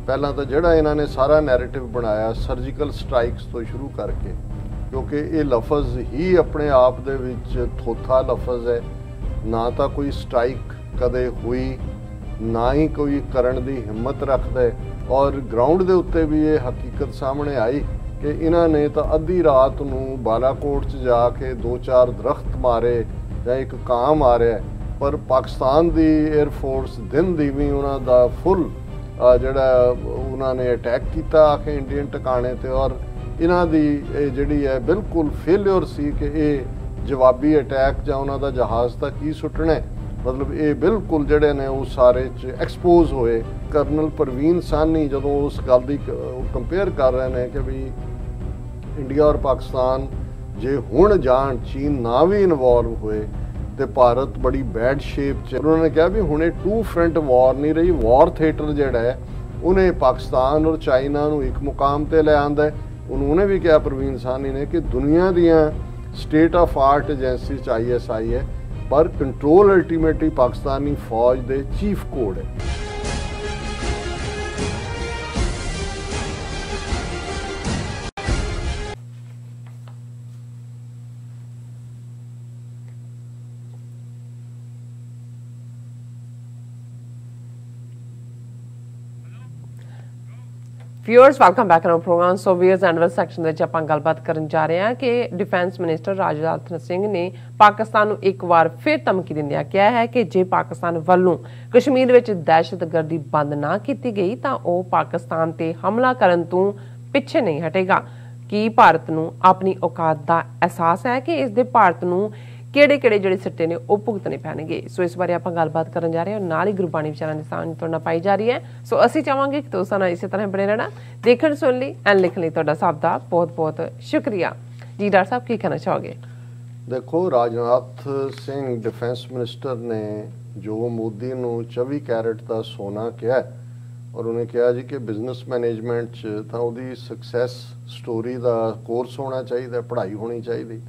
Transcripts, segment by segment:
ਪਹਿਲਾਂ ਤਾਂ ਜਿਹੜਾ ਇਹਨਾਂ ਨੇ ਸਾਰਾ ਨੈਰੇਟਿਵ ਬਣਾਇਆ ਸਰਜੀਕਲ ਸਟ੍ਰਾਈਕਸ ਤੋਂ ਸ਼ੁਰੂ ਕਰਕੇ, ਕਿਉਂਕਿ ਇਹ ਲਫ਼ਜ਼ ਹੀ ਆਪਣੇ ਆਪ ਦੇ ਵਿੱਚ ਥੋਥਾ ਲਫ਼ਜ਼ ਹੈ। ਨਾ ਤਾਂ ਕੋਈ ਸਟ੍ਰਾਈਕ ਕਦੇ ਹੋਈ, ਨਾ ਹੀ ਕੋਈ ਕਰਨ ਦੀ ਹਿੰਮਤ ਰੱਖਦਾ ਹੈ। ਔਰ ਗਰਾਊਂਡ ਦੇ ਉੱਤੇ ਵੀ ਇਹ ਹਕੀਕਤ ਸਾਹਮਣੇ ਆਈ ਕਿ ਇਹਨਾਂ ਨੇ ਤਾਂ ਅੱਧੀ ਰਾਤ ਨੂੰ ਬਾਲਾਕੋਟ 'ਚ ਜਾ ਕੇ 2-4 ਦਰਖਤ ਮਾਰੇ ਜਾਂ ਇੱਕ ਕਾਂ ਮਾਰਿਆ, ਪਰ ਪਾਕਿਸਤਾਨ ਦੀ 에ਅਰ ਫੋਰਸ ਦਿਨ ਦੀ ਵੀ ਉਹਨਾਂ ਦਾ ਫੁੱਲ ਜਿਹੜਾ ਉਹਨਾਂ ਨੇ ਅਟੈਕ ਕੀਤਾ ਆ ਕੇ ਇੰਡੀਅਨ ਟਿਕਾਣੇ 'ਤੇ। ਔਰ ਇਹਨਾਂ ਦੀ ਇਹ ਜਿਹੜੀ ਹੈ ਬਿਲਕੁਲ ਫੇਲਿਅਰ ਸੀ ਕਿ ਇਹ ਜਵਾਬੀ ਅਟੈਕ ਜਾਂ ਉਹਨਾਂ ਦਾ ਜਹਾਜ਼ ਤਾਂ ਕੀ ਸੁੱਟਣਾ, ਮਤਲਬ ਇਹ ਬਿਲਕੁਲ ਜਿਹੜੇ ਨੇ ਉਹ ਸਾਰੇ 'ਚ ਐਕਸਪੋਜ਼ ਹੋਏ। ਕਰਨਲ ਪ੍ਰਵੀਨ ਸਾਹਨੀ ਜਦੋਂ ਉਸ ਗੱਲ ਦੀ ਕੰਪੇਅਰ ਕਰ ਰਹੇ ਨੇ ਕਿ ਵੀ ਇੰਡੀਆ ਔਰ ਪਾਕਿਸਤਾਨ ਜੇ ਹੁਣ ਜਾਣ, ਚੀਨ ਨਾ ਵੀ ਇਨਵੋਲਵ ਹੋਏ ਤੇ ਭਾਰਤ ਬੜੀ ਬੈਡ ਸ਼ੇਪ 'ਚ। ਉਹਨਾਂ ਨੇ ਕਿਹਾ ਵੀ ਹੁਣੇ 2 ਫਰੰਟ ਵਾਰ ਨਹੀਂ ਰਹੀ, ਵਾਰ ਥੀਏਟਰ ਜਿਹੜਾ ਹੈ ਉਹਨੇ ਪਾਕਿਸਤਾਨ ਔਰ ਚਾਈਨਾ ਨੂੰ ਇੱਕ ਮੁਕਾਮ ਤੇ ਲੈ ਆਂਦਾ ਹੈ। ਉਹਨੇ ਵੀ ਕਿਹਾ ਪ੍ਰਵੀਨ ਸਾਹਨੀ ਨੇ ਕਿ ਦੁਨੀਆ ਦੀਆਂ ਸਟੇਟ ਆਫ ਆਰਟ ਏਜੰਸੀ 'ਚ ISI ਹੈ, ਪਰ ਕੰਟਰੋਲ ਅਲਟੀਮੇਟਲੀ ਪਾਕਿਸਤਾਨੀ ਫੌਜ ਦੇ ਚੀਫ ਕੋਡ ਹੈ। Viewers welcome back to program. So viewers and section ਵਿੱਚ ਆਪਾਂ ਗੱਲਬਾਤ ਕਰਨ ਜਾ ਰਹੇ ਹਾਂ ਕਿ ਡਿਫੈਂਸ ਮਿਨਿਸਟਰ ਰਾਜਨਾਥ ਸਿੰਘ ਨੇ ਪਾਕਿਸਤਾਨ ਨੂੰ ਇੱਕ ਵਾਰ ਫਿਰ ਧਮਕੀ ਦਿੰਦਿਆਂ ਕਿਹਾ ਹੈ ਕਿ ਜੇ ਪਾਕਿਸਤਾਨ ਵੱਲੋਂ ਕਸ਼ਮੀਰ ਵਿੱਚ ਦਹਿਸ਼ਤਗਰਦੀ ਬੰਦ ਨਾ ਕੀਤੀ ਗਈ ਤਾਂ ਉਹ ਪਾਕਿਸਤਾਨ ਤੇ ਹਮਲਾ ਕਰਨ ਤੋਂ ਪਿੱਛੇ ਨਹੀਂ ਹਟੇਗਾ। ਕੀ ਭਾਰਤ ਨੂੰ ਆਪਣੀ ਔਕਾਤ ਦਾ ਅਹਿਸਾਸ ਹੈ ਕਿ ਇਸ ਦੇ ਭਾਰਤ ਨੂੰ ਕਿਹੜੇ ਜਿਹੜੇ ਸਿੱਟੇ ਨੇ ਉਹ ਭੁਗਤਣੇ ਪੈਣਗੇ। ਸੋ ਇਸ ਬਾਰੇ ਆਪਾਂ ਗੱਲਬਾਤ ਕਰਨ ਜਾ ਰਹੇ ਹਾਂ। ਨਾਲ ਹੀ ਗੁਰਬਾਣੀ ਵਿਚਾਰਾਂ ਦੀ ਸਾਂਝ ਤੁਹਾਡੇ ਨਾਲ ਪਾਈ ਜਾ ਰਹੀ ਹੈ। ਸੋ ਅਸੀਂ ਚਾਹਾਂਗੇ ਕਿ ਤੁਸੀਂ ਨਾਲ ਇਸੇ ਤਰ੍ਹਾਂ ਬਣੇ ਰਹਿਣਾ। ਦੇਖਣ ਸੁਣ ਲਈ ਐਂਡ ਲਿਖਣ ਲਈ ਤੁਹਾਡਾ ਸਭ ਦਾ ਬਹੁਤ ਸ਼ੁਕਰੀਆ ਜੀ। ਡਾਕਟਰ ਸਾਹਿਬ ਕੀ ਕਹਿਣਾ ਚਾਹੋਗੇ? ਦੇਖੋ, ਰਾਜਨਾਥ ਸਿੰਘ ਡਿਫੈਂਸ ਮਿਨਿਸਟਰ ਨੇ ਜੋ ਮੋਦੀ ਨੂੰ 24 ਕੈਰਟ ਦਾ ਸੋਨਾ ਕਿਹਾ ਔਰ ਉਹਨੇ ਕਿਹਾ ਜੀ ਕਿ ਬਿਜ਼ਨਸ ਮੈਨੇਜਮੈਂਟ 'ਚ ਤਾਂ ਉਹਦੀ ਸਕਸੈਸ ਸਟੋਰੀ ਦਾ ਕੋਰਸ ਹੋਣਾ ਚਾਹੀਦਾ, ਪੜ੍ਹਾਈ ਹੋਣੀ ਚਾਹੀਦੀ,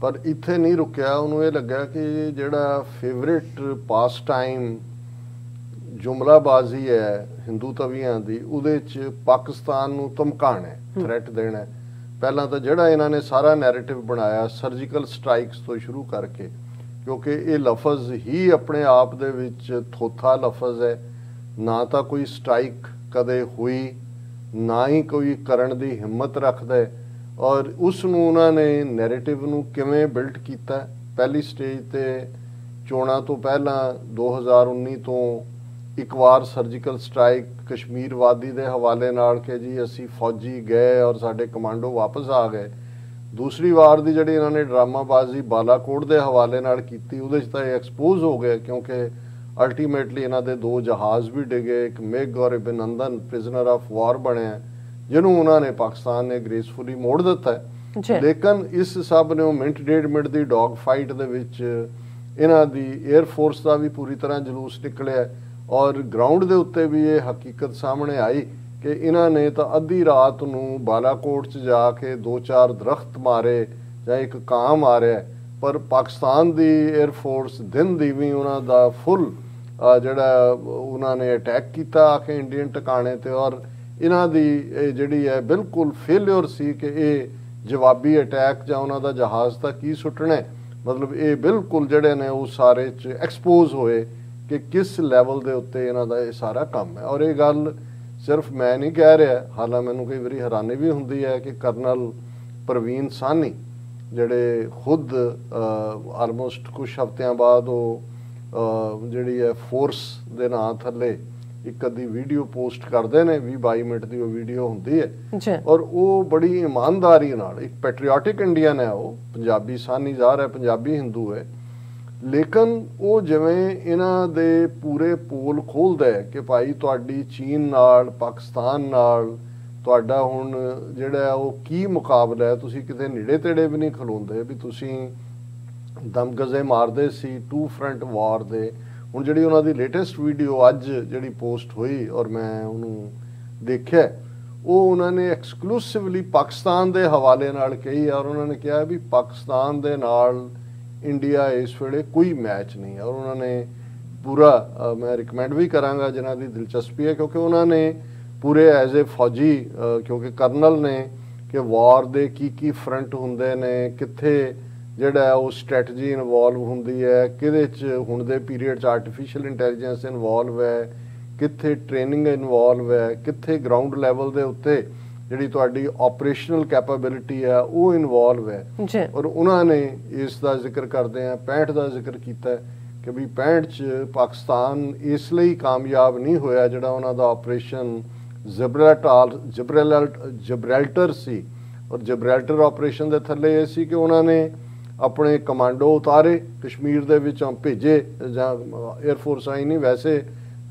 ਪਰ ਇੱਥੇ ਨਹੀਂ ਰੁਕਿਆ। ਉਹਨੂੰ ਇਹ ਲੱਗਾ ਕਿ ਜਿਹੜਾ ਫੇਵਰੇਟ ਪਾਸ ਟਾਈਮ ਜੁਮਲਾਬਾਜ਼ੀ ਹੈ ਹਿੰਦੂ ਤਵੀਆਂ ਦੀ, ਉਹਦੇ 'ਚ ਪਾਕਿਸਤਾਨ ਨੂੰ ਧਮਕਾਉਣਾ, ਥ੍ਰੈਟ ਦੇਣਾ। ਪਹਿਲਾਂ ਤਾਂ ਜਿਹੜਾ ਇਹਨਾਂ ਨੇ ਸਾਰਾ ਨੈਰੇਟਿਵ ਬਣਾਇਆ ਸਰਜੀਕਲ ਸਟ੍ਰਾਈਕਸ ਤੋਂ ਸ਼ੁਰੂ ਕਰਕੇ, ਕਿਉਂਕਿ ਇਹ ਲਫ਼ਜ਼ ਹੀ ਆਪਣੇ ਆਪ ਦੇ ਵਿੱਚ ਥੋਥਾ ਲਫ਼ਜ਼ ਹੈ। ਨਾ ਤਾਂ ਕੋਈ ਸਟ੍ਰਾਈਕ ਕਦੇ ਹੋਈ, ਨਾ ਹੀ ਕੋਈ ਕਰਨ ਦੀ ਹਿੰਮਤ ਰੱਖਦਾ ਹੈ। ਔਰ ਉਸ ਨੂੰ ਉਹਨਾਂ ਨੇ ਨੈਰੇਟਿਵ ਨੂੰ ਕਿਵੇਂ ਬਿਲਡ ਕੀਤਾ। ਪਹਿਲੀ ਸਟੇਜ ਤੇ ਚੋਣਾਂ ਤੋਂ ਪਹਿਲਾਂ 2019 ਤੋਂ ਇੱਕ ਵਾਰ ਸਰਜੀਕਲ ਸਟ੍ਰਾਈਕ ਕਸ਼ਮੀਰ ਵਾਦੀ ਦੇ ਹਵਾਲੇ ਨਾਲ ਕਿ ਜੀ ਅਸੀਂ ਫੌਜੀ ਗਏ ਔਰ ਸਾਡੇ ਕਮਾਂਡੋ ਵਾਪਸ ਆ ਗਏ। ਦੂਸਰੀ ਵਾਰ ਦੀ ਜਿਹੜੀ ਇਹਨਾਂ ਨੇ ਡਰਾਮਾਬਾਜ਼ੀ ਬਾਲਾਕੋਟ ਦੇ ਹਵਾਲੇ ਨਾਲ ਕੀਤੀ, ਉਹਦੇ 'ਚ ਤਾਂ ਇਹ ਐਕਸਪੋਜ਼ ਹੋ ਗਏ, ਕਿਉਂਕਿ ਅਲਟੀਮੇਟਲੀ ਇਹਨਾਂ ਦੇ 2 ਜਹਾਜ਼ ਵੀ ਡਿੱਗੇ, ਇੱਕ ਮਿਗ ਔਰ ਅਭਿਨੰਦਨ ਪ੍ਰਿਜ਼ਨਰ ਆਫ ਵਾਰ ਬਣਿਆ, ਜਿਹਨੂੰ ਉਹਨਾਂ ਨੇ ਪਾਕਿਸਤਾਨ ਨੇ ਗ੍ਰੇਸਫੁਲੀ ਮੋੜ ਦਿੱਤਾ ਹੈ। ਲੇਕਿਨ ਇਸ ਸਭ ਨੇ ਮਿੰਟ 1.5 ਮਿੰਟ ਦੀ ਡੌਗ ਫਾਈਟ ਦੇ ਵਿੱਚ ਇਹਨਾਂ ਦੀ 에ਅਰ ਫੋਰਸ ਦਾ ਵੀ ਪੂਰੀ ਤਰ੍ਹਾਂ ਜਲੂਸ ਨਿਕਲਿਆ ਔਰ ਗਰਾਊਂਡ ਦੇ ਉੱਤੇ ਵੀ ਇਹ ਹਕੀਕਤ ਸਾਹਮਣੇ ਆਈ ਕਿ ਇਹਨਾਂ ਨੇ ਤਾਂ ਅੱਧੀ ਰਾਤ ਨੂੰ ਬਾਲਾਕੋਟ 'ਚ ਜਾ ਕੇ 2-4 ਦਰਖਤ ਮਾਰੇ ਜਾਂ ਇੱਕ ਕਾਂ ਮਾਰਿਆ, ਪਰ ਪਾਕਿਸਤਾਨ ਦੀ 에ਅਰ ਫੋਰਸ ਦਿਨ ਦੀ ਵੀ ਉਹਨਾਂ ਦਾ ਫੁੱਲ ਜਿਹੜਾ ਉਹਨਾਂ ਨੇ ਅਟੈਕ ਕੀਤਾ ਆ ਕੇ ਇੰਡੀਅਨ ਟਿਕਾਣੇ 'ਤੇ। ਔਰ ਇਹਨਾਂ ਦੀ ਇਹ ਜਿਹੜੀ ਹੈ ਬਿਲਕੁਲ ਫੇਲਿਅਰ ਸੀ ਕਿ ਇਹ ਜਵਾਬੀ ਅਟੈਕ ਜਾਂ ਉਹਨਾਂ ਦਾ ਜਹਾਜ਼ ਤਾਂ ਕੀ ਸੁੱਟਣਾ, ਮਤਲਬ ਇਹ ਬਿਲਕੁਲ ਜਿਹੜੇ ਨੇ ਉਹ ਸਾਰੇ 'ਚ ਐਕਸਪੋਜ਼ ਹੋਏ ਕਿ ਕਿਸ ਲੈਵਲ ਦੇ ਉੱਤੇ ਇਹਨਾਂ ਦਾ ਇਹ ਸਾਰਾ ਕੰਮ ਹੈ। ਔਰ ਇਹ ਗੱਲ ਸਿਰਫ ਮੈਂ ਨਹੀਂ ਕਹਿ ਰਿਹਾ, ਹਾਲਾਂ ਮੈਨੂੰ ਕਈ ਵਾਰੀ ਹੈਰਾਨੀ ਵੀ ਹੁੰਦੀ ਹੈ ਕਿ ਕਰਨਲ ਪ੍ਰਵੀਨ ਸਾਹਨੀ ਜਿਹੜੇ ਖੁਦ ਆਲਮੋਸਟ ਕੁਛ ਹਫ਼ਤਿਆਂ ਬਾਅਦ ਉਹ ਜਿਹੜੀ ਹੈ ਫੋਰਸ ਦੇ ਨਾਂ ਥੱਲੇ ਇੱਕ ਅੱਧੀ ਵੀਡੀਓ ਪੋਸਟ ਕਰਦੇ ਨੇ, 20-22 ਮਿੰਟ ਦੀ ਉਹ ਵੀਡੀਓ ਹੁੰਦੀ ਹੈ ਔਰ ਉਹ ਬੜੀ ਇਮਾਨਦਾਰੀ ਨਾਲ, ਇੱਕ ਪੈਟਰੀਓਟਿਕ ਇੰਡੀਅਨ ਹੈ, ਉਹ ਪੰਜਾਬੀ ਸਾਨੀ ਜ਼ਾਹਰ ਹੈ, ਪੰਜਾਬੀ ਹਿੰਦੂ ਹੈ, ਲੇਕਿਨ ਉਹ ਜਿਵੇਂ ਇਹਨਾਂ ਦੇ ਪੂਰੇ ਪੋਲ ਖੋਲ੍ਹਦਾ ਹੈ ਕਿ ਭਾਈ ਤੁਹਾਡੀ ਚੀਨ ਨਾਲ, ਪਾਕਿਸਤਾਨ ਨਾਲ ਤੁਹਾਡਾ ਹੁਣ ਜਿਹੜਾ ਉਹ ਕੀ ਮੁਕਾਬਲਾ ਹੈ, ਤੁਸੀਂ ਕਿਤੇ ਨੇੜੇ ਤੇੜੇ ਵੀ ਨਹੀਂ ਖਲੋਂਦੇ, ਵੀ ਤੁਸੀਂ ਦਮਗਜ਼ੇ ਮਾਰਦੇ ਸੀ 2 ਫਰੰਟ ਵਾਰ ਦੇ। ਹੁਣ ਜਿਹੜੀ ਉਹਨਾਂ ਦੀ ਲੇਟੈਸਟ ਵੀਡੀਓ ਅੱਜ ਜਿਹੜੀ ਪੋਸਟ ਹੋਈ ਔਰ ਮੈਂ ਉਹਨੂੰ ਦੇਖਿਆ, ਉਹ ਉਹਨਾਂ ਨੇ ਐਕਸਕਲੂਸਿਵਲੀ ਪਾਕਿਸਤਾਨ ਦੇ ਹਵਾਲੇ ਨਾਲ ਕਹੀ ਔਰ ਉਹਨਾਂ ਨੇ ਕਿਹਾ ਵੀ ਪਾਕਿਸਤਾਨ ਦੇ ਨਾਲ ਇੰਡੀਆ ਇਸ ਵੇਲੇ ਕੋਈ ਮੈਚ ਨਹੀਂ। ਔਰ ਉਹਨਾਂ ਨੇ ਪੂਰਾ, ਮੈਂ ਰਿਕਮੈਂਡ ਵੀ ਕਰਾਂਗਾ ਜਿਨ੍ਹਾਂ ਦੀ ਦਿਲਚਸਪੀ ਹੈ, ਕਿਉਂਕਿ ਉਹਨਾਂ ਨੇ ਪੂਰੇ ਐਜ਼ ਏ ਫੌਜੀ ਕਿਉਂਕਿ ਕਰਨਲ ਨੇ ਕਿ ਵਾਰ ਦੇ ਕੀ ਫਰੰਟ ਹੁੰਦੇ ਨੇ, ਕਿੱਥੇ ਜਿਹੜਾ ਉਹ ਸਟ੍ਰੈਟਜੀ ਇਨਵੋਲਵ ਹੁੰਦੀ ਹੈ, ਕਿਹਦੇ 'ਚ ਹੁਣ ਦੇ ਪੀਰੀਅਡ 'ਚ ਆਰਟੀਫਿਸ਼ੀਅਲ ਇੰਟੈਲੀਜੈਂਸ ਇਨਵੋਲਵ ਹੈ, ਕਿੱਥੇ ਟ੍ਰੇਨਿੰਗ ਇਨਵੋਲਵ ਹੈ, ਕਿੱਥੇ ਗਰਾਊਂਡ ਲੈਵਲ ਦੇ ਉੱਤੇ ਜਿਹੜੀ ਤੁਹਾਡੀ ਆਪਰੇਸ਼ਨਲ ਕੈਪੇਬਿਲਿਟੀ ਹੈ ਉਹ ਇਨਵੋਲਵ ਹੈ। ਔਰ ਉਹਨਾਂ ਨੇ ਇਸ ਦਾ ਜ਼ਿਕਰ ਕਰਦੇ ਆ 65 ਦਾ ਜ਼ਿਕਰ ਕੀਤਾ ਕਿ ਵੀ 65 'ਚ ਪਾਕਿਸਤਾਨ ਇਸ ਲਈ ਕਾਮਯਾਬ ਨਹੀਂ ਹੋਇਆ ਜਿਹੜਾ ਉਹਨਾਂ ਦਾ ਆਪਰੇਸ਼ਨ ਜਿਬਰੈਲਟਰ ਸੀ। ਔਰ ਜਿਬਰੈਲਟਰ ਆਪਰੇਸ਼ਨ ਦੇ ਥੱਲੇ ਇਹ ਸੀ ਕਿ ਉਹਨਾਂ ਨੇ ਆਪਣੇ ਕਮਾਂਡੋ ਉਤਾਰੇ ਕਸ਼ਮੀਰ ਦੇ ਵਿੱਚੋਂ ਭੇਜੇ, ਜਾਂ 에ਅਰਫੋਰਸ ਆਈ ਨਹੀਂ ਵੈਸੇ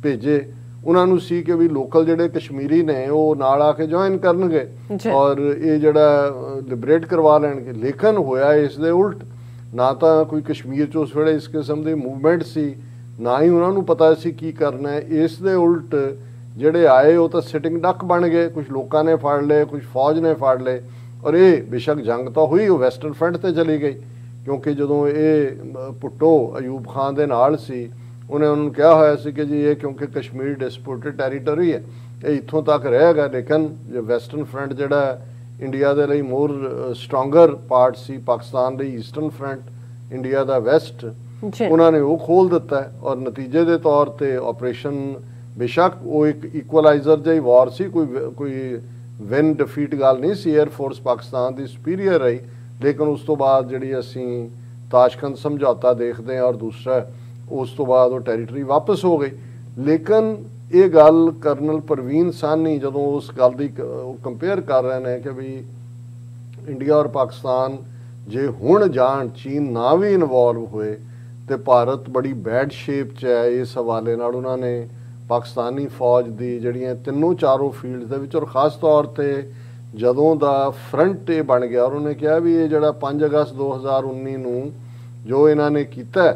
ਭੇਜੇ, ਉਹਨਾਂ ਨੂੰ ਸੀ ਕਿ ਵੀ ਲੋਕਲ ਜਿਹੜੇ ਕਸ਼ਮੀਰੀ ਨੇ ਉਹ ਨਾਲ ਆ ਕੇ ਜੁਆਇਨ ਕਰਨਗੇ ਔਰ ਇਹ ਜਿਹੜਾ ਲਿਬਰੇਟ ਕਰਵਾ ਲੈਣਗੇ। ਲੇਕਿਨ ਹੋਇਆ ਇਸ ਦੇ ਉਲਟ, ਨਾ ਤਾਂ ਕੋਈ ਕਸ਼ਮੀਰ 'ਚ ਉਸ ਵੇਲੇ ਇਸ ਕਿਸਮ ਦੀ ਮੂਵਮੈਂਟ ਸੀ, ਨਾ ਹੀ ਉਹਨਾਂ ਨੂੰ ਪਤਾ ਸੀ ਕੀ ਕਰਨਾ ਹੈ। ਇਸ ਦੇ ਉਲਟ ਜਿਹੜੇ ਆਏ ਉਹ ਤਾਂ ਸਿਟਿੰਗ ਡੱਕ ਬਣ ਗਏ, ਕੁਝ ਲੋਕਾਂ ਨੇ ਫੜ ਲਏ, ਕੁਝ ਫੌਜ ਨੇ ਫੜ ਲਏ। ਔਰ ਇਹ ਬੇਸ਼ੱਕ ਜੰਗ ਤਾਂ ਹੋਈ, ਉਹ ਵੈਸਟਰਨ ਫਰੰਟ ਤੇ ਚਲੀ ਗਈ, ਕਿਉਂਕਿ ਜਦੋਂ ਇਹ ਭੁੱਟੋ ਅਯੂਬ ਖਾਨ ਦੇ ਨਾਲ ਸੀ ਉਹਨੇ ਉਹਨਾਂ ਨੂੰ ਕਿਹਾ ਹੋਇਆ ਸੀ ਕਿ ਜੀ ਇਹ ਕਿਉਂਕਿ ਕਸ਼ਮੀਰ ਡਿਸਪਿਊਟਡ ਟੈਰੀਟਰੀ ਹੈ, ਇਹ ਇੱਥੋਂ ਤੱਕ ਰਹੇਗਾ। ਲੇਕਿਨ ਜੋ ਵੈਸਟਰਨ ਫਰੰਟ ਜਿਹੜਾ ਇੰਡੀਆ ਦੇ ਲਈ ਮੋਰ ਸਟਰੋਂਗਰ ਪਾਰਟ ਸੀ, ਪਾਕਿਸਤਾਨ ਲਈ ਈਸਟਰਨ ਫਰੰਟ ਇੰਡੀਆ ਦਾ ਵੈਸਟ, ਉਹਨਾਂ ਨੇ ਉਹ ਖੋਲ ਦਿੱਤਾ। ਔਰ ਨਤੀਜੇ ਦੇ ਤੌਰ ਤੇ ਆਪਰੇਸ਼ਨ ਬੇਸ਼ੱਕ ਉਹ ਇੱਕ ਇਕੁਅਲਾਈਜ਼ਰ ਜਿਹੀ ਵਾਰ ਸੀ, ਕੋਈ ਵਿਨ ਡਿਫੀਟ ਗੱਲ ਨਹੀਂ ਸੀ, 에ਅਰ ਫੋਰਸ ਪਾਕਿਸਤਾਨ ਦੀ ਸੁਪੀਰੀਅਰ ਰਹੀ। ਲੇਕਿਨ ਉਸ ਤੋਂ ਬਾਅਦ ਜਿਹੜੀ ਅਸੀਂ ਤਾਸ਼ਕੰਦ ਸਮਝੌਤਾ ਦੇਖਦੇ ਹਾਂ ਔਰ ਦੂਸਰਾ ਉਸ ਤੋਂ ਬਾਅਦ ਉਹ ਟੈਰੀਟਰੀ ਵਾਪਸ ਹੋ ਗਈ। ਲੇਕਿਨ ਇਹ ਗੱਲ ਕਰਨਲ ਪ੍ਰਵੀਨ ਸਾਹਨੀ ਜਦੋਂ ਉਸ ਗੱਲ ਦੀ ਕੰਪੇਅਰ ਕਰ ਰਹੇ ਨੇ ਕਿ ਵੀ ਇੰਡੀਆ ਔਰ ਪਾਕਿਸਤਾਨ ਜੇ ਹੁਣ ਜਾਣ, ਚੀਨ ਨਾ ਵੀ ਇਨਵੋਲਵ ਹੋਏ ਤੇ ਭਾਰਤ ਬੜੀ ਬੈਡ ਸ਼ੇਪ 'ਚ ਹੈ। ਇਸ ਹਵਾਲੇ ਨਾਲ ਉਹਨਾਂ ਨੇ ਪਾਕਿਸਤਾਨੀ ਫੌਜ ਦੀ ਜਿਹੜੀਆਂ ਤਿੰਨੋਂ ਚਾਰੋਂ ਫੀਲਡ ਦੇ ਵਿੱਚ ਔਰ ਖ਼ਾਸ ਤੌਰ ਤੇ ਜਦੋਂ ਦਾ ਫਰੰਟ ਇਹ ਬਣ ਗਿਆ, ਔਰ ਉਹਨੇ ਕਿਹਾ ਵੀ ਇਹ ਜਿਹੜਾ 5 ਅਗਸਤ 2019 ਨੂੰ ਜੋ ਇਹਨਾਂ ਨੇ ਕੀਤਾ,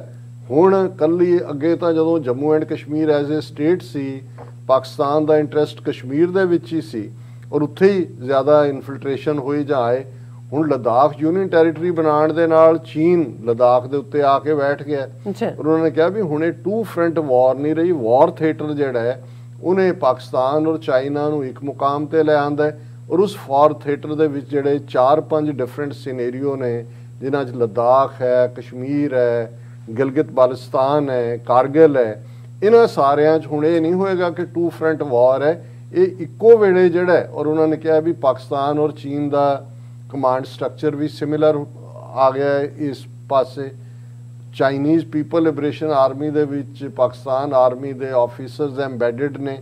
ਹੁਣ ਕੱਲੀ ਅੱਗੇ ਤਾਂ ਜਦੋਂ Jammu and Kashmir as a state C, Pakistan the interest Kashmir ਦੇ ਵਿੱਚ ਹੀ ਸੀ ਔਰ ਉੱਥੇ ਹੀ ਜ਼ਿਆਦਾ ਇਨਫਿਲਟ੍ਰੇਸ਼ਨ ਹੋਈ ਜਾਂ ਆਏ। ਹੁਣ ਲਦਾਖ ਯੂਨੀਅਨ ਟੈਰੀਟਰੀ ਬਣਾਉਣ ਦੇ ਨਾਲ ਚੀਨ ਲਦਾਖ ਦੇ ਉੱਤੇ ਆ ਕੇ ਬੈਠ ਗਿਆ ਔਰ ਉਹਨਾਂ ਨੇ ਕਿਹਾ ਵੀ ਹੁਣ ਇਹ ਟੂ ਫਰੰਟ ਵਾਰ ਨਹੀਂ ਰਹੀ, ਵਾਰ ਥੀਏਟਰ ਜਿਹੜਾ ਹੈ ਉਹਨੇ ਪਾਕਿਸਤਾਨ ਔਰ ਚਾਈਨਾ ਨੂੰ ਇੱਕ ਮੁਕਾਮ ਤੇ ਲੈ ਆਂਦਾ ਔਰ ਉਸ ਵਾਰ ਥੀਏਟਰ ਦੇ ਵਿੱਚ ਜਿਹੜੇ 4-5 ਡਿਫਰੈਂਟ ਸਿਨੈਰੀਓ ਨੇ, ਜਿਨ੍ਹਾਂ 'ਚ ਲਦਾਖ ਹੈ, ਕਸ਼ਮੀਰ ਹੈ, ਗਿਲਗਿਤ ਬਾਲਸਤਾਨ ਹੈ, ਕਾਰਗਿਲ ਹੈ, ਇਹਨਾਂ ਸਾਰਿਆਂ 'ਚ ਹੁਣ ਇਹ ਨਹੀਂ ਹੋਏਗਾ ਕਿ ਟੂ ਫਰੰਟ ਵਾਰ ਹੈ, ਇਹ ਇੱਕੋ ਵੇਲੇ ਜਿਹੜਾ। ਔਰ ਉਹਨਾਂ ਨੇ ਕਿਹਾ ਵੀ ਪਾਕਿਸਤਾਨ ਔਰ ਚੀਨ ਦਾ ਕਮਾਂਡ ਸਟਰਕਚਰ ਵੀ ਸਿਮਿਲਰ ਆ ਗਿਆ ਹੈ ਇਸ ਪਾਸੇ। ਚਾਈਨੀਜ਼ ਪੀਪਲ ਲਿਬਰੇਸ਼ਨ ਆਰਮੀ ਦੇ ਵਿੱਚ ਪਾਕਿਸਤਾਨ ਆਰਮੀ ਦੇ ਆਫੀਸਰਸ ਐਮਬੈਡਡ ਨੇ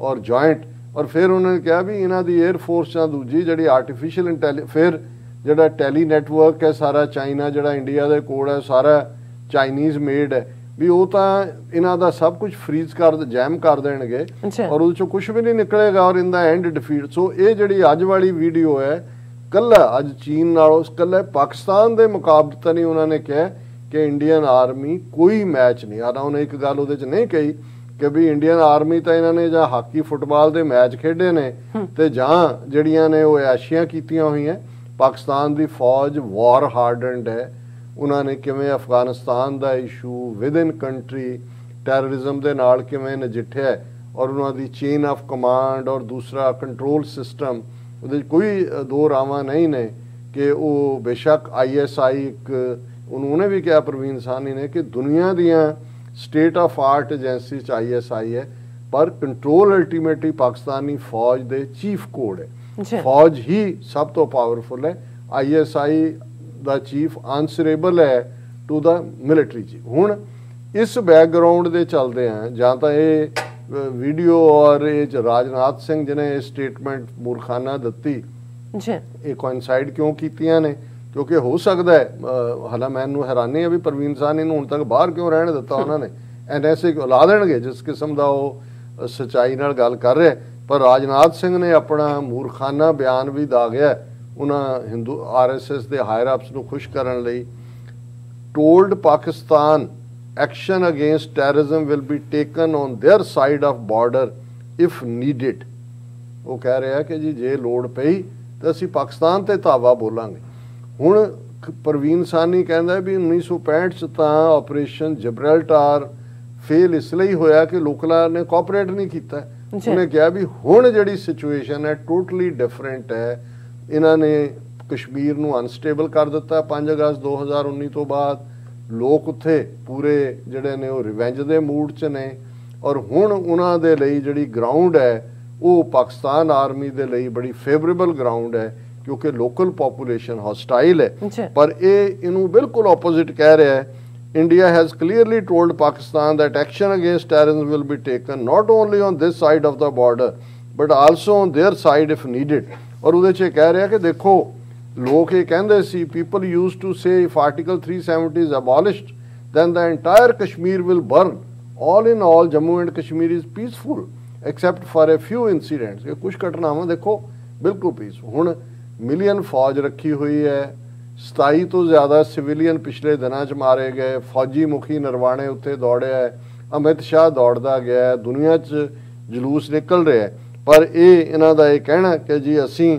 ਔਰ ਜੁਆਇੰਟ। ਔਰ ਫਿਰ ਉਹਨਾਂ ਨੇ ਕਿਹਾ ਵੀ ਇਹਨਾਂ ਦੀ 에ਅਰ ਫੋਰਸ ਜਾਂ ਦੂਜੀ ਜਿਹੜੀ ਆਰਟੀਫਿਸ਼ੀਅਲ ਫਿਰ ਜਿਹੜਾ ਟੈਲੀ ਨੈਟਵਰਕ ਹੈ ਸਾਰਾ ਚਾਈਨਾ ਜਿਹੜਾ ਇੰਡੀਆ ਦੇ ਕੋਲ ਹੈ ਸਾਰਾ ਚਾਈਨੀਜ਼ ਮੇਡ ਹੈ, ਵੀ ਉਹ ਤਾਂ ਇਹਨਾਂ ਦਾ ਸਭ ਕੁਝ ਫਰੀਜ਼ ਜੈਮ ਕਰ ਦੇਣਗੇ ਔਰ ਉਹਦੇ ਚੋਂ ਕੁਝ ਵੀ ਨਹੀਂ ਨਿਕਲੇਗਾ ਔਰ ਇਨ ਦਾ ਐਂਡ ਡਿਫੀਟ। ਸੋ ਇਹ ਜਿਹੜੀ ਅੱਜ ਵਾਲੀ ਵੀਡੀਓ ਹੈ ਕੱਲਾ ਅੱਜ ਚੀਨ ਨਾਲੋਂ ਕੱਲਾ ਪਾਕਿਸਤਾਨ ਦੇ ਮੁਕਾਬਲੇ ਨਹੀਂ, ਉਹਨਾਂ ਨੇ ਕਿਹਾ ਕਿ ਇੰਡੀਅਨ ਆਰਮੀ ਕੋਈ ਮੈਚ ਨਹੀਂ। ਆ ਉਹਨੇ ਇੱਕ ਗੱਲ ਉਹਦੇ 'ਚ ਨਹੀਂ ਕਹੀ ਕਿ ਵੀ ਇੰਡੀਅਨ ਆਰਮੀ ਤਾਂ ਇਹਨਾਂ ਨੇ ਜਾਂ ਹਾਕੀ ਫੁੱਟਬਾਲ ਦੇ ਮੈਚ ਖੇਡੇ ਨੇ ਤੇ ਜਾਂ ਜਿਹੜੀਆਂ ਨੇ ਉਹ ਐਸ਼ੀਆਂ ਕੀਤੀਆਂ ਹੋਈਆਂ। ਪਾਕਿਸਤਾਨ ਦੀ ਫੌਜ ਵਾਰ ਹਾਰਡਨਡ ਹੈ। ਉਹਨਾਂ ਨੇ ਕਿਵੇਂ ਅਫਗਾਨਿਸਤਾਨ ਦਾ issue within country terrorism ਦੇ ਨਾਲ ਕਿਵੇਂ ਨਜਿੱਠਿਆ ਔਰ ਉਹਨਾਂ ਦੀ ਚੇਨ ਆਫ ਕਮਾਂਡ ਔਰ ਦੂਸਰਾ ਕੰਟਰੋਲ ਸਿਸਟਮ, ਉਹਦੇ 'ਚ ਕੋਈ ਦੋ ਰਾਵਾਂ ਨਹੀਂ ਨੇ ਕਿ ਉਹ ਬੇਸ਼ੱਕ ISI ਇੱਕ ਉਹਨੇ ਵੀ ਕਿਹਾ ਪ੍ਰਵੀਨ ਸਾਹਨੀ ਨੇ ਕਿ ਦੁਨੀਆ ਦੀਆਂ ਸਟੇਟ ਆਫ ਆਰਟ ਏਜੰਸੀ 'ਚ ISI ਹੈ, ਪਰ ਕੰਟਰੋਲ ਅਲਟੀਮੇਟਲੀ ਪਾਕਿਸਤਾਨੀ ਫੌਜ ਦੇ ਚੀਫ ਕੋਡ ਹੈ। ਫੌਜ ਹੀ ਸਭ ਤੋਂ ਪਾਵਰਫੁਲ ਹੈ। ISI ਦਾ ਚੀਫ ਆਨਸਰੇਬਲ ਹੈ ਟੂ ਦਾ ਮਿਲਟਰੀ ਚੀਫ। ਹੁਣ ਇਸ ਬੈਕਗਰਾਉਂਡ ਦੇ ਚੱਲਦੇ ਆ ਜਾਂ ਤਾਂ ਇਹ ਵੀਡੀਓ ਔਰ ਇਹ ਰਾਜਨਾਥ ਸਿੰਘ ਜਿਹਨੇ ਇਹ ਸਟੇਟਮੈਂਟ ਮੂਰਖਾਨਾ ਦਿੱਤੀ ਇਹ ਕੋਇਨਸਾਈਡ ਕਿਉਂ ਕੀਤੀਆਂ ਨੇ, ਕਿਉਂਕਿ ਹੋ ਸਕਦਾ ਹੈ ਹਾਲਾਂ ਮੈਨੂੰ ਹੈਰਾਨੀ ਹੈ ਵੀ ਪ੍ਰਵੀਨ ਸਾਹਨੀ ਨੂੰ ਹੁਣ ਤੱਕ ਬਾਹਰ ਕਿਉਂ ਰਹਿਣ ਦਿੱਤਾ ਉਹਨਾਂ ਨੇ। NSA ਕਿਉਂ ਲਾ ਦੇਣਗੇ ਜਿਸ ਕਿਸਮ ਦਾ ਉਹ ਸੱਚਾਈ ਨਾਲ ਗੱਲ ਕਰ ਰਿਹਾ। ਪਰ ਰਾਜਨਾਥ ਸਿੰਘ ਨੇ ਆਪਣਾ ਮੂਰਖਾਨਾ ਬਿਆਨ ਵੀ ਦਾਗਿਆ ਉਹਨਾਂ ਹਿੰਦੂ RSS ਦੇ ਹਾਇਰ ਅਪਸ ਨੂੰ ਖੁਸ਼ ਕਰਨ ਲਈ। Told Pakistan action against terrorism will be taken on their side of border if needed. ਉਹ ਕਹਿ ਰਿਹਾ ਕਿ ਜੀ ਜੇ ਲੋੜ ਪਈ ਤਾਂ ਅਸੀਂ ਪਾਕਿਸਤਾਨ ਤੇ ਧਾਵਾ ਬੋਲਾਂਗੇ। ਹੁਣ ਪ੍ਰਵੀਨ ਸਾਹਨੀ ਕਹਿੰਦਾ ਵੀ 1965 'ਚ ਤਾਂ ਆਪਰੇਸ਼ਨ ਜਿਬਰਲਟਰ ਫੇਲ ਇਸ ਲਈ ਹੋਇਆ ਕਿ ਲੋਕਲਾਂ ਨੇ ਕੋਆਪਰੇਟ ਨਹੀਂ ਕੀਤਾ। ਉਹਨੇ ਕਿਹਾ ਵੀ ਹੁਣ ਜਿਹੜੀ ਸਿਚੁਏਸ਼ਨ ਹੈ ਟੋਟਲੀ ਡਿਫਰੈਂਟ ਹੈ। ਇਹਨਾਂ ਨੇ ਕਸ਼ਮੀਰ ਨੂੰ ਅਨਸਟੇਬਲ ਕਰ ਦਿੱਤਾ 5 ਅਗਸਤ 2019 ਤੋਂ ਬਾਅਦ। ਲੋਕ ਉੱਥੇ ਪੂਰੇ ਜਿਹੜੇ ਨੇ ਉਹ ਰਿਵੈਂਜ ਦੇ ਮੂਡ 'ਚ ਨੇ, ਔਰ ਹੁਣ ਉਹਨਾਂ ਦੇ ਲਈ ਜਿਹੜੀ ਗਰਾਊਂਡ ਹੈ ਉਹ ਪਾਕਿਸਤਾਨ ਆਰਮੀ ਦੇ ਲਈ ਬੜੀ ਫੇਵਰੇਬਲ ਗਰਾਊਂਡ ਹੈ, ਕਿਉਂਕਿ ਲੋਕਲ ਪੋਪੂਲੇਸ਼ਨ ਹੌਸਟਾਈਲ ਹੈ। ਪਰ ਇਹ ਇਹਨੂੰ ਬਿਲਕੁਲ ਆਪੋਜ਼ਿਟ ਕਹਿ ਰਿਹਾ ਹੈ। India has clearly told Pakistan that action against terrorism will be taken not only on this side of the border but also on their side if needed। और ਉਹਦੇ 'ਚ ਕਹਿ ਰਿਹਾ ਕਿ ਦੇਖੋ ਲੋਕ ਇਹ ਕਹਿੰਦੇ ਸੀ, people used to say if Article 370 is abolished then the entire Kashmir will burn। all in all Jammu and Kashmir is peaceful except for a few incidents। ਇਹ ਕੁਝ ਘਟਨਾਵਾਂ ਦੇਖੋ ਬਿਲਕੁਲ ਪੀਸਫੁਲ। ਹੁਣ ਮਿਲੀਅਨ ਫੌਜ ਰੱਖੀ ਹੋਈ ਹੈ, 27 ਤੋਂ ਜ਼ਿਆਦਾ ਸਿਵਿਲੀਅਨ ਪਿਛਲੇ ਦਿਨਾਂ 'ਚ ਮਾਰੇ ਗਏ, ਫੌਜੀ ਮੁਖੀ ਨਰਵਾਣੇ ਉੱਤੇ ਦੌੜਿਆ ਹੈ, ਅਮਿਤ ਸ਼ਾਹ ਦੌੜਦਾ ਗਿਆ, ਦੁਨੀਆ 'ਚ ਜਲੂਸ ਨਿਕਲ ਰਿਹਾ ਹੈ। ਪਰ ਇਹ ਇਹਨਾਂ ਦਾ ਇਹ ਕਹਿਣਾ ਕਿ ਜੀ ਅਸੀਂ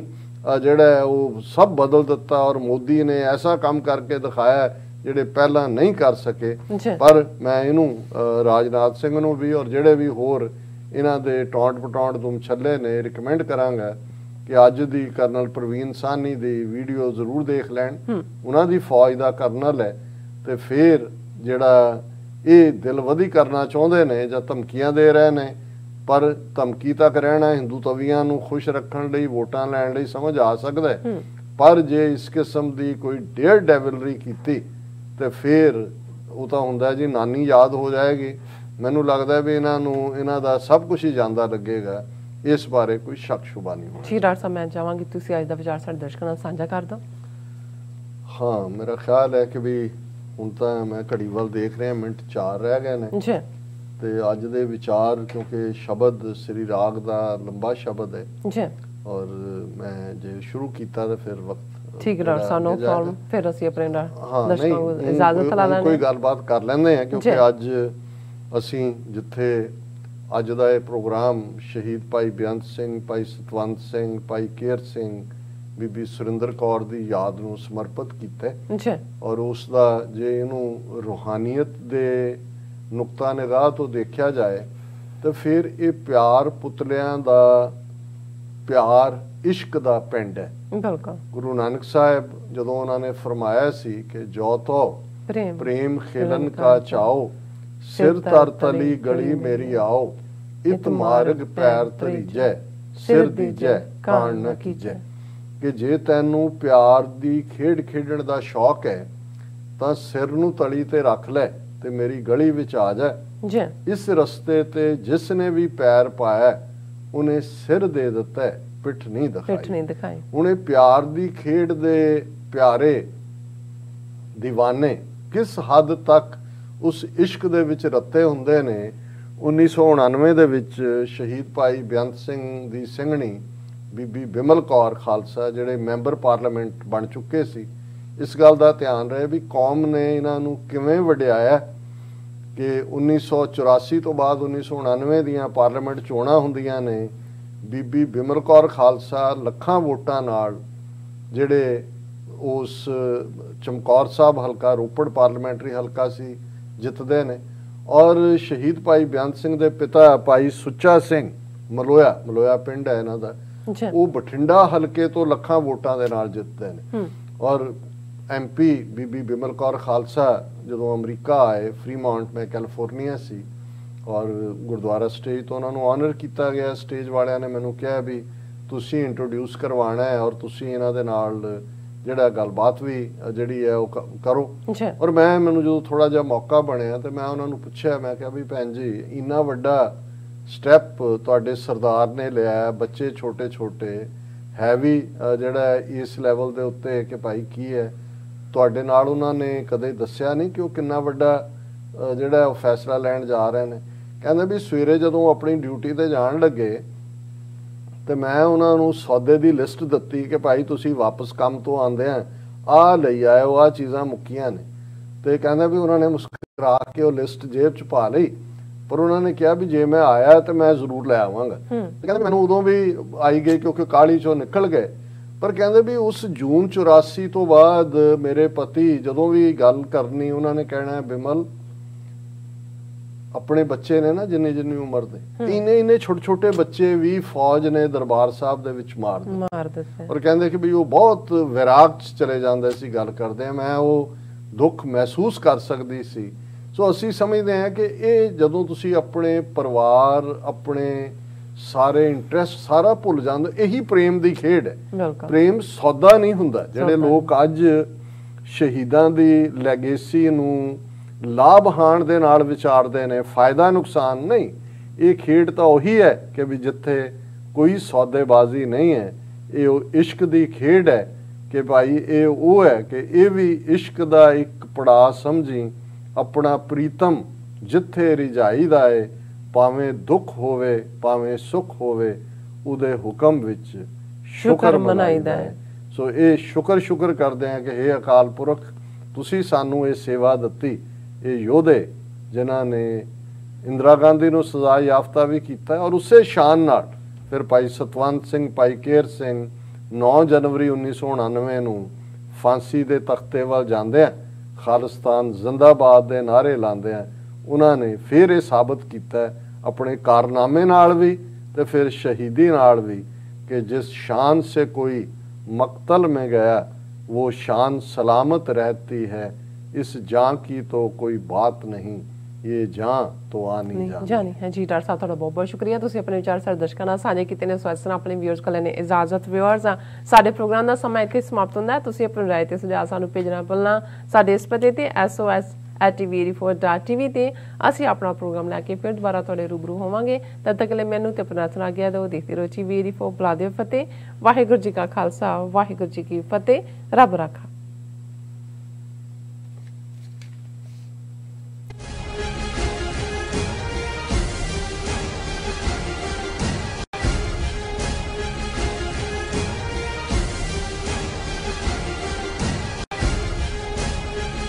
ਜਿਹੜਾ ਉਹ ਸਭ ਬਦਲ ਦਿੱਤਾ ਔਰ ਮੋਦੀ ਨੇ ਐਸਾ ਕੰਮ ਕਰਕੇ ਦਿਖਾਇਆ ਜਿਹੜੇ ਪਹਿਲਾਂ ਨਹੀਂ ਕਰ ਸਕੇ। ਪਰ ਮੈਂ ਇਹਨੂੰ ਰਾਜਨਾਥ ਸਿੰਘ ਨੂੰ ਵੀ ਔਰ ਜਿਹੜੇ ਵੀ ਹੋਰ ਇਹਨਾਂ ਦੇ ਟੌਂਟ ਪਟੌਂਟ ਤੁਮ ਛੱਲੇ ਨੇ ਰਿਕਮੈਂਡ ਕਰਾਂਗਾ ਕਿ ਅੱਜ ਦੀ ਕਰਨਲ ਪ੍ਰਵੀਨ ਸਾਹਨੀ ਦੀ ਵੀਡੀਓ ਜ਼ਰੂਰ ਦੇਖ ਲੈਣ। ਉਹਨਾਂ ਦੀ ਫੌਜ ਦਾ ਕਰਨਲ ਹੈ ਤੇ ਫਿਰ ਜਿਹੜਾ ਇਹ ਦਿਲਵਦੀ ਕਰਨਾ ਚਾਹੁੰਦੇ ਨੇ ਜਾਂ ਧਮਕੀਆਂ ਦੇ ਰਹੇ ਨੇ, ਪਰ ਧਮਕੀ ਤੱਕ ਰਹਿਣਾ ਹਿੰਦੂ ਤਵੀਆਂ ਨੂੰ ਖੁਸ਼ ਰੱਖਣ ਲਈ, ਵੋਟਾਂ ਲੈਣ ਲਈ ਸਮਝ ਆ ਸਕਦਾ ਹੈ। ਪਰ ਜੇ ਇਸ ਕਿਸਮ ਦੀ ਕੋਈ ਡੇਅਰ ਡੈਵਲਰੀ ਕੀਤੀ ਤੇ ਫਿਰ ਉਹ ਤਾਂ ਹੁੰਦਾ ਜੀ ਨਾਨੀ ਯਾਦ ਹੋ ਜਾਏਗੀ। ਮੈਨੂੰ ਲੱਗਦਾ ਵੀ ਇਹਨਾਂ ਨੂੰ ਇਹਨਾਂ ਦਾ ਸਭ ਕੁਝ ਹੀ ਜਾਂਦਾ ਲੱਗੇਗਾ। ਇਸ ਬਾਰੇ ਕੋਈ ਸ਼ੱਕ ਸ਼ੁਬਾ ਨਹੀਂ ਹੋਣਾ। ਜੀ ਡਾਕਟਰ ਸਾਹਿਬ, ਮੈਂ ਚਾਹਾਂਗੀ ਤੁਸੀਂ ਅੱਜ ਦਾ ਵਿਚਾਰ ਸਾਡੇ ਦਰਸ਼ਕਾਂ ਨਾਲ ਸਾਂਝਾ ਕਰ ਦਿਓ। ਹਾਂ, ਮੇਰਾ ਖਿਆਲ ਹੈ ਕਿ ਵੀ ਹੁਣ ਤਾਂ ਮੈਂ ਘੜੀ ਵੱਲ ਦੇਖ ਰਿਹਾ, ਮਿੰਟ 4 ਰਹਿ ਗਏ ਨੇ ਜੀ। ਤੇ ਅੱਜ ਦੇ ਵਿਚਾਰ, ਕਿਉਂਕਿ ਸ਼ਬਦ ਸ੍ਰੀ ਰਾਗ ਦਾ ਲੰਬਾ ਸ਼ਬਦ ਹੈ ਜੀ, ਔਰ ਮੈਂ ਜੇ ਸ਼ੁਰੂ ਕੀਤਾ ਤਾਂ ਫਿਰ ਵਕਤ ਠੀਕ ਹੈ ਡਾਕਟਰ ਸਾਹਿਬ, ਨੋ ਪ੍ਰੋਬਲਮ। ਫਿਰ ਅਸੀਂ ਆਪਣੇ ਦਰਸ਼ਕਾਂ ਨੂੰ ਇਜਾਜ਼ਤ ਲਾ ਲੈਂਦੇ, ਕੋਈ ਗੱਲਬਾਤ ਕਰ ਲੈਂਦੇ ਹਾਂ, ਕਿਉਂਕਿ ਅੱਜ ਅਸੀਂ ਜਿੱਥੇ ਅੱਜ ਦਾ ਇਹ ਪ੍ਰੋਗਰਾਮ ਸ਼ਹੀਦ ਭਾਈ ਬੇਅੰਤ ਸਿੰਘ, ਭਾਈ ਸਤਵੰਤ ਸਿੰਘ, ਭਾਈ ਕੇਰ ਸਿੰਘ, ਬੀਬੀ ਸੁਰਿੰਦਰ ਕੌਰ ਦੀ ਯਾਦ ਨੂੰ ਸਮਰਪਿਤ ਕੀਤਾ ਜੀ, ਔਰ ਉਸ ਦਾ ਜੇ ਇਹਨੂੰ ਰੂਹਾਨੀਅਤ ਦੇ ਨੁਕਤਾ ਨਿਗਾਹ ਤੋਂ ਦੇਖਿਆ ਜਾਏ ਤਾਂ ਫਿਰ ਇਹ ਪਿਆਰ ਪੁਤਲਿਆਂ ਦਾ, ਪਿਆਰ ਇਸ਼ਕ ਦਾ ਪਿੰਡ ਹੈ। ਬਿਲਕੁਲ। ਗੁਰੂ ਨਾਨਕ ਸਾਹਿਬ ਜਦੋਂ ਉਹਨਾਂ ਨੇ ਫਰਮਾਇਆ ਸੀ ਕਿ ਜੋ ਤੋ ਪ੍ਰੇਮ ਖੇਲਨ ਕਾ ਚਾਓ, ਸਿਰ ਤਰ ਤਲੀ ਗਲੀ ਮੇਰੀ ਆਓ, ਇਤ ਮਾਰਗ ਪੈਰ ਤਰੀਜੈ, ਸਿਰ ਦੀਜੈ ਕਾਣ ਨਾ ਕੀਜੈ। ਕਿ ਜੇ ਤੈਨੂੰ ਪਿਆਰ ਦੀ ਖੇਡ ਖੇਡਣ ਦਾ ਸ਼ੌਕ ਹੈ ਤਾਂ ਸਿਰ ਨੂੰ ਤਲੀ ਤੇ ਰੱਖ ਲੈ ਤੇ ਮੇਰੀ ਗਲੀ ਵਿੱਚ ਆ ਜਾ। ਇਸ ਰਸਤੇ ਤੇ ਜਿਸ ਨੇ ਵੀ ਪੈਰ ਪਾਇਆ ਉਹਨੇ ਸਿਰ ਦੇ ਦਿੱਤਾ, ਪਿੱਠ ਨਹੀਂ ਦਿਖਾਈ। ਹੁਣ ਇਹ ਪਿਆਰ ਦੀ ਖੇਡ ਦੇ ਪਿਆਰੇ دیਵਾਨੇ ਕਿਸ ਹੱਦ ਤੱਕ ਉਸ ਇਸ਼ਕ ਦੇ ਵਿੱਚ ਰੱਤੇ ਹੁੰਦੇ ਨੇ। 1999 ਦੇ ਵਿੱਚ ਸ਼ਹੀਦ ਭਾਈ ਬੇਅੰਤ ਸਿੰਘ ਦੀ ਸਿੰਘਣੀ ਬੀਬੀ ਬਿਮਲ ਕੌਰ ਖਾਲਸਾ ਜਿਹੜੇ ਮੈਂਬਰ ਪਾਰਲੀਮੈਂਟ ਬਣ ਚੁੱਕੇ ਸੀ, ਇਸ ਗੱਲ ਦਾ ਧਿਆਨ ਰਹੇ ਵੀ ਕੌਮ ਨੇ ਇਹਨਾਂ ਨੂੰ ਕਿਵੇਂ ਵਡਿਆਇਆ ਕਿ 1984 ਤੋਂ ਬਾਅਦ 1999 ਦੀਆਂ ਪਾਰਲੀਮੈਂਟ ਚੋਣਾਂ ਹੁੰਦੀਆਂ ਨੇ। ਬੀਬੀ ਬਿਮਲ ਕੌਰ ਖਾਲਸਾ ਲੱਖਾਂ ਵੋਟਾਂ ਨਾਲ ਜਿਹੜੇ ਉਸ ਚਮਕੌਰ ਸਾਹਿਬ ਹਲਕਾ, ਰੋਪੜ ਪਾਰਲੀਮੈਂਟਰੀ ਹਲਕਾ ਸੀ, ਜਿੱਤਦੇ ਨੇ। ਔਰ ਸ਼ਹੀਦ ਭਾਈ ਬੇਅੰਤ ਸਿੰਘ ਦੇ ਪਿਤਾ ਭਾਈ ਸੁੱਚਾ ਸਿੰਘ, ਮਲੋਇਆ ਪਿੰਡ ਹੈ ਇਹਨਾਂ ਦਾ, ਉਹ ਬਠਿੰਡਾ ਹਲਕੇ ਤੋਂ ਲੱਖਾਂ ਵੋਟਾਂ ਦੇ ਨਾਲ ਜਿੱਤਦੇ ਨੇ। ਔਰ ਐਮਪੀ ਬੀਬੀ ਬਿਮਲ ਕੌਰ ਖਾਲਸਾ ਜਦੋਂ ਅਮਰੀਕਾ ਆਏ, ਫਰੀਮੌਂਟ ਮੈਂ ਕੈਲੀਫੋਰਨੀਆ ਸੀ, ਔਰ ਗੁਰਦੁਆਰਾ ਸਟੇਜ ਤੋਂ ਉਹਨਾਂ ਨੂੰ ਆਨਰ ਕੀਤਾ ਗਿਆ। ਸਟੇਜ ਵਾਲਿਆਂ ਨੇ ਮੈਨੂੰ ਕਿਹਾ ਵੀ ਤੁਸੀਂ ਇੰਟਰੋਡਿਊਸ ਕਰਵਾਉਣਾ ਹੈ ਔਰ ਤੁਸੀਂ ਇਹਨਾਂ ਦੇ ਨਾਲ ਜਿਹੜਾ ਗੱਲਬਾਤ ਵੀ ਜਿਹੜੀ ਹੈ ਉਹ ਕਰੋ। ਔਰ ਮੈਨੂੰ ਜਦੋਂ ਥੋੜਾ ਜਿਹਾ ਮੌਕਾ ਬਣਿਆ ਤੇ ਮੈਂ ਉਹਨਾਂ ਨੂੰ ਪੁੱਛਿਆ, ਮੈਂ ਕਿਹਾ ਵੀ ਭੈਣ ਜੀ ਇੰਨਾ ਵੱਡਾ ਸਟੈਪ ਤੁਹਾਡੇ ਸਰਦਾਰ ਨੇ ਲਿਆ, ਬੱਚੇ ਛੋਟੇ ਛੋਟੇ ਹੈ ਵੀ ਜਿਹੜਾ ਇਸ ਲੈਵਲ ਦੇ ਉੱਤੇ, ਕਿ ਭਾਈ ਕੀ ਹੈ ਤੁਹਾਡੇ ਨਾਲ ਉਹਨਾਂ ਨੇ ਕਦੇ ਦੱਸਿਆ ਨਹੀਂ ਕਿ ਉਹ ਕਿੰਨਾ ਵੱਡਾ ਜਿਹੜਾ ਉਹ ਫੈਸਲਾ ਲੈਣ ਜਾ ਰਹੇ ਨੇ। ਕਹਿੰਦੇ ਵੀ ਸਵੇਰੇ ਜਦੋਂ ਆਪਣੀ ਡਿਊਟੀ ਤੇ ਜਾਣ ਲੱਗੇ ਤੇ ਮੈਂ ਉਹਨਾਂ ਨੂੰ ਸੌਦੇ ਦੀ ਲਿਸਟ ਦਿੱਤੀ ਕਿ ਭਾਈ ਤੁਸੀਂ ਵਾਪਸ ਕੰਮ ਤੋਂ ਆਉਂਦੇ ਆ ਲਈ ਆਇਓ, ਆਹ ਚੀਜ਼ਾਂ ਮੁੱਕੀਆਂ ਨੇ। ਤੇ ਕਹਿੰਦਾ ਵੀ ਉਹਨਾਂ ਨੇ ਮੁਸਕਰਾ ਕੇ ਉਹ ਲਿਸਟ ਜੇਬ 'ਚ ਪਾ ਲਈ, ਪਰ ਉਹਨਾਂ ਨੇ ਕਿਹਾ ਵੀ ਜੇ ਮੈਂ ਆਇਆ ਤੇ ਮੈਂ ਜ਼ਰੂਰ ਲੈ ਆਵਾਂਗਾ। ਤੇ ਕਹਿੰਦੇ ਮੈਨੂੰ ਉਦੋਂ ਵੀ ਆਈ ਗਈ ਕਿਉਂਕਿ ਕਾਹਲੀ 'ਚੋਂ ਨਿਕਲ ਗਏ। ਪਰ ਕਹਿੰਦੇ ਵੀ ਉਸ ਜੂਨ 84 ਤੋਂ ਬਾਅਦ ਮੇਰੇ ਪਤੀ ਜਦੋਂ ਵੀ ਗੱਲ ਕਰਨੀ ਉਹਨਾਂ ਨੇ ਕਹਿਣਾ, ਬਿਮਲ ਆਪਣੇ ਬੱਚੇ ਨੇ ਨਾ ਜਿੰਨੀ ਜਿੰਨੀ ਉਮਰ ਦੇ ਇੰਨੇ ਛੋਟੇ ਛੋਟੇ ਬੱਚੇ ਵੀ ਫੌਜ ਨੇ ਦਰਬਾਰ ਸਾਹਿਬ ਦੇ ਵਿੱਚ ਮਾਰ ਦਿੱਤੇ ਔਰ ਕਹਿੰਦੇ ਕਿ ਵੀ ਉਹ ਬਹੁਤ ਵਿਰਾਗ 'ਚ ਚਲੇ ਜਾਂਦੇ ਸੀ ਗੱਲ ਕਰਦੇ ਆ। ਮੈਂ ਉਹ ਦੁੱਖ ਮਹਿਸੂਸ ਕਰ ਸਕਦੀ ਸੀ। ਸੋ ਅਸੀਂ ਸਮਝਦੇ ਹਾਂ ਕਿ ਇਹ ਜਦੋਂ ਤੁਸੀਂ ਆਪਣੇ ਪਰਿਵਾਰ ਆਪਣੇ ਸਾਰੇ ਇੰਟਰਸਟ ਸਾਰਾ ਭੁੱਲ ਜਾਂਦੇ, ਇਹੀ ਪ੍ਰੇਮ ਦੀ ਖੇਡ ਹੈ। ਪ੍ਰੇਮ ਸੌਦਾ ਨਹੀਂ ਹੁੰਦਾ। ਜਿਹੜੇ ਲੋਕ ਅੱਜ ਸ਼ਹੀਦਾਂ ਦੀ ਲੈਗੇਸੀ ਨੂੰ ਲਾਭ ਹਾਣ ਦੇ ਨਾਲ ਵਿਚਾਰਦੇ ਨੇ, ਫਾਇਦਾ ਨੁਕਸਾਨ ਨਹੀਂ, ਇਹ ਖੇਡ ਤਾਂ ਉਹੀ ਹੈ ਕਿ ਵੀ ਜਿੱਥੇ ਕੋਈ ਸੌਦੇਬਾਜ਼ੀ ਨਹੀਂ ਹੈ। ਇਹ ਉਹ ਇਸ਼ਕ ਦੀ ਖੇਡ ਹੈ ਕਿ ਭਾਈ ਇਹ ਉਹ ਹੈ ਕਿ ਇਹ ਵੀ ਇਸ਼ਕ ਦਾ ਇੱਕ ਪੜਾਅ ਸਮਝੀ ਆਪਣਾ ਪ੍ਰੀਤਮ ਜਿੱਥੇ ਰਿਝਾਈਦਾ ਏ, ਭਾਵੇਂ ਦੁੱਖ ਹੋਵੇ ਭਾਵੇਂ ਸੁੱਖ ਹੋਵੇ, ਉਹਦੇ ਹੁਕਮ ਵਿੱਚ ਸ਼ੁਕਰ ਮਨਾਈਦਾ ਹੈ। ਸੋ ਇਹ ਸ਼ੁਕਰ ਕਰਦੇ ਆ ਕਿ ਇਹ ਅਕਾਲ ਪੁਰਖ ਤੁਸੀਂ ਸਾਨੂੰ ਇਹ ਸੇਵਾ ਦਿੱਤੀ। ਇਹ ਯੋਧੇ ਜਿਨ੍ਹਾਂ ਨੇ ਇੰਦਰਾ ਗਾਂਧੀ ਨੂੰ ਸਜ਼ਾ ਯਾਫਤਾ ਵੀ ਕੀਤਾ ਔਰ ਉਸੇ ਸ਼ਾਨ ਨਾਲ ਫਿਰ ਭਾਈ ਸਤਵੰਤ ਸਿੰਘ ਭਾਈ ਕੇਰ ਸਿੰਘ 9 ਜਨਵਰੀ 1999 ਨੂੰ ਫਾਂਸੀ ਦੇ ਤਖਤੇ ਵੱਲ ਜਾਂਦੇ ਆ, ਖਾਲਿਸਤਾਨ ਜ਼ਿੰਦਾਬਾਦ ਦੇ ਨਾਅਰੇ ਲਾਉਂਦੇ ਆ। ਉਹਨਾਂ ਨੇ ਫਿਰ ਇਹ ਸਾਬਤ ਕੀਤਾ ਆਪਣੇ ਕਾਰਨਾਮੇ ਨਾਲ ਵੀ ਤੇ ਫਿਰ ਸ਼ਹੀਦੀ ਨਾਲ ਵੀ कि जिस शान से कोई मक्तल में गया वो शान सलामत रहती है। इस जान की तो कोई बात नहीं, ये जान तो आनी जानी है। जी डॉक्टर साहब, बहुत बहुत शुक्रिया। तुसीं अपने विचार सारे दर्शकों नाल साझे कीते ने। सो इस तरह अपने व्यूअर्स को लेने इजाजत। व्यूअर्स साडे प्रोग्राम दा समा इत्थे समाप्त हुंदा है। तुसीं अपनी राय ते सुझाव सानूं भेजना भुल्लना साडे इस पते ते sos@tveri4.tv ते ਅਸੀਂ ਆਪਣਾ ਪ੍ਰੋਗਰਾਮ ਲੈ ਕੇ ਫਿਰ ਦੁਬਾਰਾ ਤੁਹਾਡੇ ਰੂਬਰੂ ਹੋਵਾਂਗੇ। ਤਦ ਤੱਕ ਲਈ ਮੈਨੂੰ ਤੇ ਪ੍ਰਾਰਥਨਾ ਗਿਆ ਦਿਓ। ਦੇਖਦੇ ਰਹੋ TVeri4। ਬੁਲਾ ਦਿਓ ਫਤਿਹ। ਵਾਹਿਗੁਰੂ ਜੀ ਕਾ ਖਾਲਸਾ, ਵਾਹਿਗੁਰੂ ਜੀ ਕੀ ਫਤਿਹ। ਰੱਬ ਰਾਖਾ।